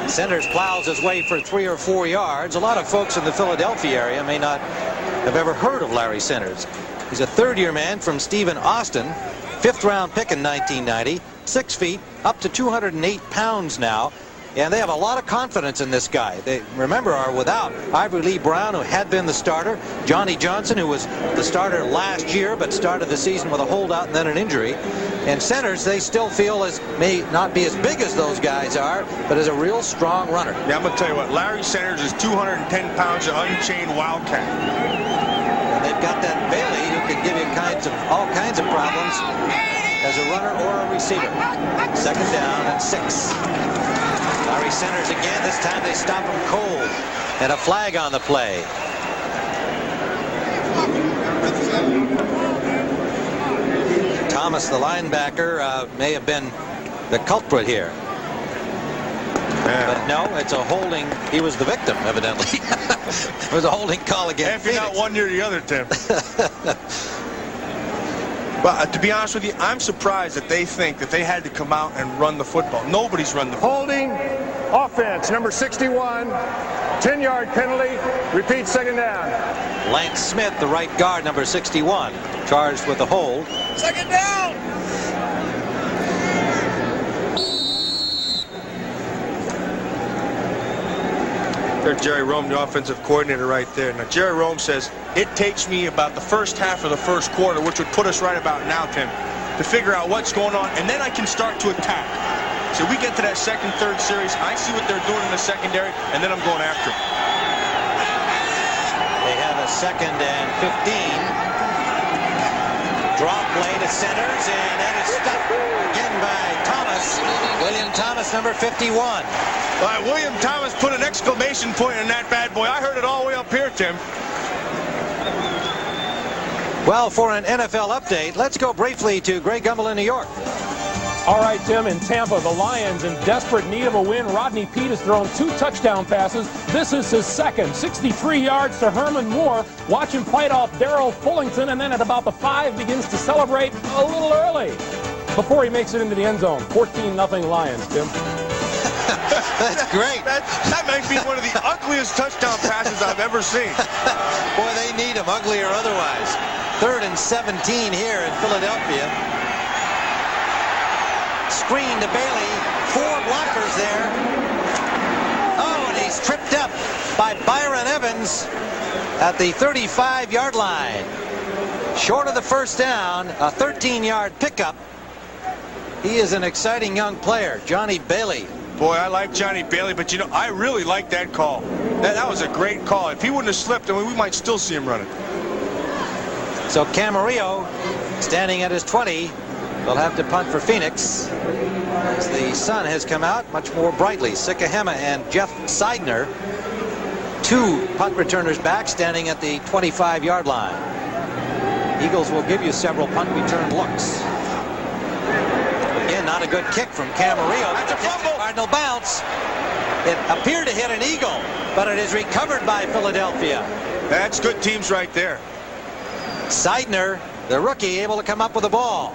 Centers plows his way for 3 or 4 yards. A lot of folks in the Philadelphia area may not have ever heard of Larry Centers. He's a third-year man from Stephen Austin, 5th-round pick in 1990, 6 feet, up to 208 pounds now. And they have a lot of confidence in this guy. They, remember, are without Ivory Lee Brown, who had been the starter, Johnny Johnson, who was the starter last year but started the season with a holdout and then an injury. And Centers, they still feel may not be as big as those guys are, but is a real strong runner. Yeah, I'm going to tell you what, Larry Centers is 210 pounds of unchained wildcat. And they've got that Bailey who can give you all kinds of problems as a runner or a receiver. 2nd down and 6. Larry Centers again. This time they stop him cold. And a flag on the play. Thomas, the linebacker, may have been the culprit here. But no, it's a holding. He was the victim, evidently. It was a holding call against If you're not one near the other, Tim. But to be honest with you, I'm surprised that they think that they had to come out and run the football. Nobody's run the football. Holding, offense, number 61, 10-yard penalty, repeat 2nd down. Lance Smith, the right guard, number 61, charged with the hold. 2nd down! There's Jerry RHOME, the offensive coordinator right there. Now, Jerry RHOME says, it takes me about the first half of the first quarter, which would put us right about now, Tim, to figure out what's going on, and then I can start to attack. So we get to that 2nd, 3rd series, I see what they're doing in the secondary, and then I'm going after them. They have a 2nd and 15. Drop play to Centers, and that is stopped again by Thomas. William Thomas, number 51. All right, William Thomas put an exclamation point on that bad boy. I heard it all the way up here, Tim. Well, for an NFL update, let's go briefly to Greg Gumbel in New York. All right, Tim, in Tampa, the Lions in desperate need of a win. Rodney Peete has thrown 2 touchdown passes. This is his 2nd. 63 yards to Herman Moore. Watch him fight off Darrell Fullington, and then at about the 5 begins to celebrate a little early before he makes it into the end zone. 14-0 Lions, Tim. That's great. That might be one of the ugliest touchdown passes I've ever seen. Boy, they need him, ugly or otherwise. 3rd and 17 here in Philadelphia. Screen to Bailey. 4 blockers there. Oh, and he's tripped up by Byron Evans at the 35-yard line. Short of the 1st down, a 13-yard pickup. He is an exciting young player, Johnny Bailey. Boy, I like Johnny Bailey, but you know, I really like that call. That was a great call. If he wouldn't have slipped, I mean, we might still see him running. So Camarillo, standing at his 20, will have to punt for Phoenix as the sun has come out much more brightly. Sikahema and Jeff Seidner, 2 punt returners back, standing at the 25-yard line. Eagles will give you several punt return looks. Again, not a good kick from Camarillo. That's a fumble. Cardinal bounce. It appeared to hit an eagle, but it is recovered by Philadelphia. That's good teams right there. Seidner, the rookie, able to come up with the ball.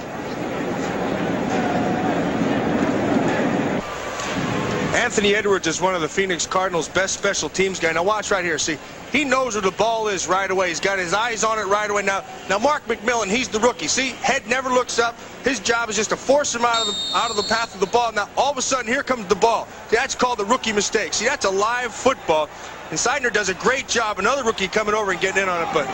Anthony Edwards is one of the Phoenix Cardinals' best special teams guy. Now watch right here. See, he knows where the ball is right away. He's got his eyes on it right away. Now Mark McMillan, he's the rookie. See, head never looks up. His job is just to force him out of the path of the ball. Now all of a sudden, here comes the ball. See, that's called the rookie mistake. See, that's a live football. And Seidner does a great job. Another rookie coming over and getting in on it, but a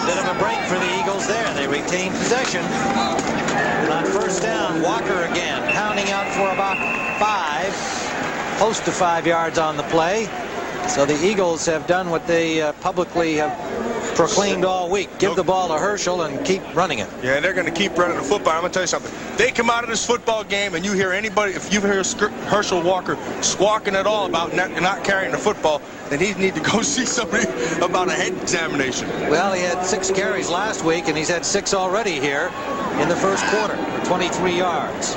bit of a break for the Eagles there. They retain possession. And on 1st down, Walker again, pounding out for about 5, close to 5 yards on the play. So the Eagles have done what they publicly have proclaimed all week. Give the ball to Herschel and keep running it. yeah, they're going to keep running the football. I'm going to tell you something. They come out of this football game and you hear anybody, if you hear Herschel Walker squawking at all about not carrying the football, then he need to go see somebody about a head examination. Well, he had 6 carries last week, and he's had 6 already here in the 1st quarter for 23 yards.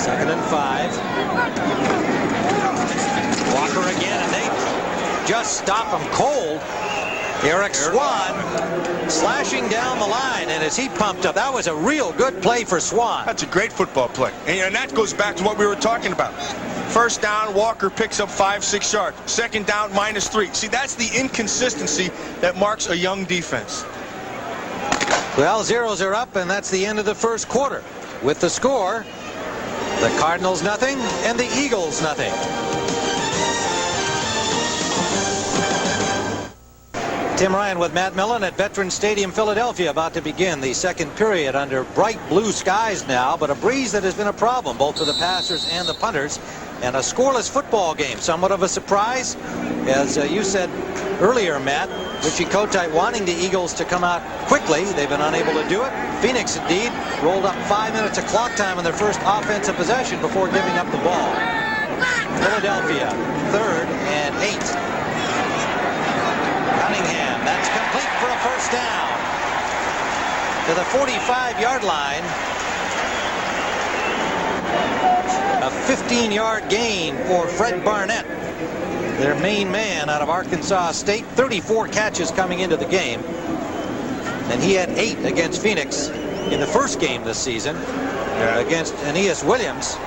2nd and 5. Walker again, and they just stop him cold. Eric Swan slashing down the line, and as he pumped up, that was a real good play for Swan. That's a great football play. And that goes back to what we were talking about. First down, Walker picks up 5-6 yards. Second down, -3. See, that's the inconsistency that marks a young defense. Well, zeros are up, and that's the end of the first quarter. With the score, the Cardinals nothing and the Eagles nothing. Tim Ryan with Matt Millen at Veterans Stadium, Philadelphia, about to begin the second period under bright blue skies now, but a breeze that has been a problem both for the passers and the punters, and a scoreless football game. Somewhat of a surprise, as you said earlier, Matt. Richie Kotite wanting the Eagles to come out quickly. They've been unable to do it. Phoenix, indeed, rolled up 5 minutes of clock time in their first offensive possession before giving up the ball. Philadelphia, 3rd and 8. Cunningham, that's complete for a first down to the 45-yard line. A 15-yard gain for Fred Barnett, their main man out of Arkansas State. 34 catches coming into the game, and he had 8 against Phoenix in the first game this season against Aeneas Williams.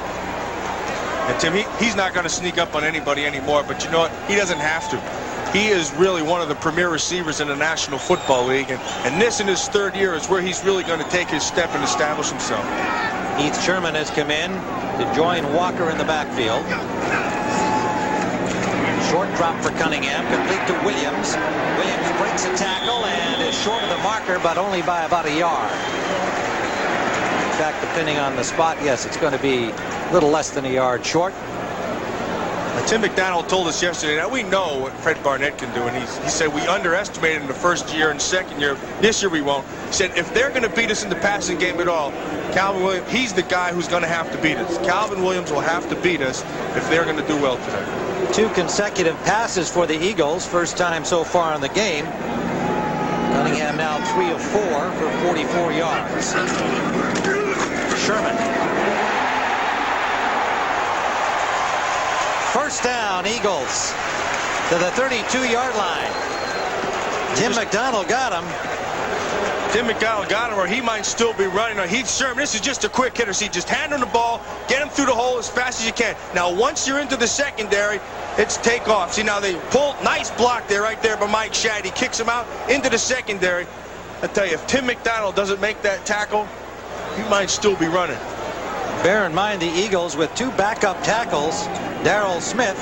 And Tim, he's not going to sneak up on anybody anymore, but you know what? He doesn't have to. He is really one of the premier receivers in the National Football League, and this in his 3rd year is where he's really going to take his step and establish himself. Heath Sherman has come in to join Walker in the backfield. Short drop for Cunningham, complete to Williams. Williams breaks a tackle and is short of the marker, but only by about a yard. In fact, depending on the spot, yes, it's going to be a little less than a yard short. Tim McDonald told us yesterday that we know what Fred Barnett can do, and he said we underestimated him the first year and second year. This year we won't. He said if they're going to beat us in the passing game at all, Calvin Williams, he's the guy who's going to have to beat us. Calvin Williams will have to beat us if they're going to do well today. 2 consecutive passes for the Eagles, first time so far in the game. Cunningham now 3 of 4 for 44 yards. Sherman. First down, Eagles to the 32-yard line. Tim McDonald got him. Tim McDonald got him, or he might still be running. Or Heath Sherman, this is just a quick hitter. See, just hand him the ball, get him through the hole as fast as you can. Now, once you're into the secondary, it's takeoff. See, now they pull, nice block there, right there by Mike Shad. He kicks him out into the secondary. I tell you, if Tim McDonald doesn't make that tackle, he might still be running. Bear in mind the Eagles with 2 backup tackles, Darrell Smith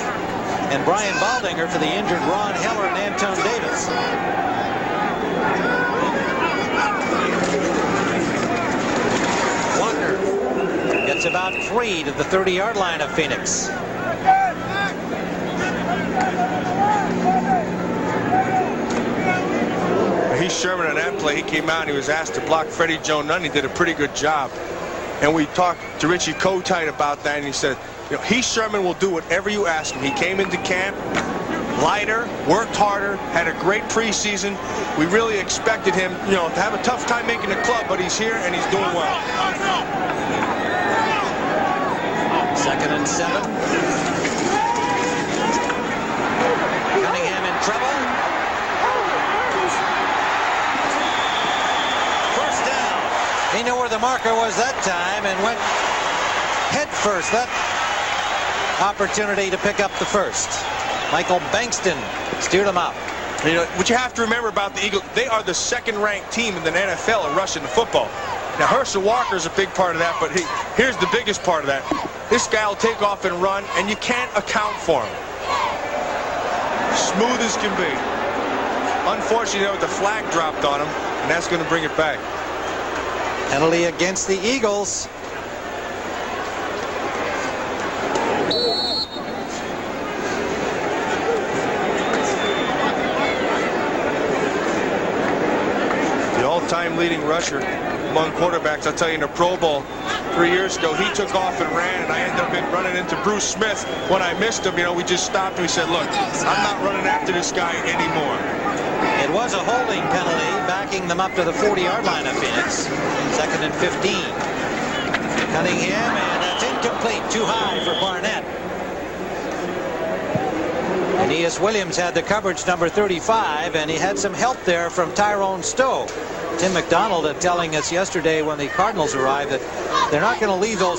and Brian Baldinger for the injured Ron Heller and Anton Davis. Walker gets about 3 to the 30-yard line of Phoenix. Heath Sherman on that play, he came out and he was asked to block Freddie Joe Nunn. He did a pretty good job. And we talked to Richie Kotite about that, and he said, you know, Heath Sherman will do whatever you ask him. He came into camp lighter, worked harder, had a great preseason. We really expected him, you know, to have a tough time making the club, but he's here and he's doing well. 2nd and 7. Cunningham in trouble. First down. He knew where the marker was that time and went head first. That opportunity to pick up the first. Michael Bankston steered him out. You know, what you have to remember about the Eagles, they are the 2nd-ranked team in the NFL at rushing the football. Now, Herschel Walker is a big part of that, but here's the biggest part of that. This guy will take off and run, and you can't account for him. Smooth as can be. Unfortunately, the flag dropped on him, and that's going to bring it back. Penalty against the Eagles. The all-time leading rusher among quarterbacks, I'll tell you, in the Pro Bowl 3 years ago, he took off and ran, and I ended up running into Bruce Smith. When I missed him, you know, we just stopped and we said, look, I'm not running after this guy anymore. It was a holding penalty, backing them up to the 40-yard line of Phoenix. 2nd and 15. Cunningham, and that's incomplete. Too high for Barnett. Aeneas Williams had the coverage, number 35, and he had some help there from Tyrone Stowe. Tim McDonald telling us yesterday when the Cardinals arrived that they're not going to leave those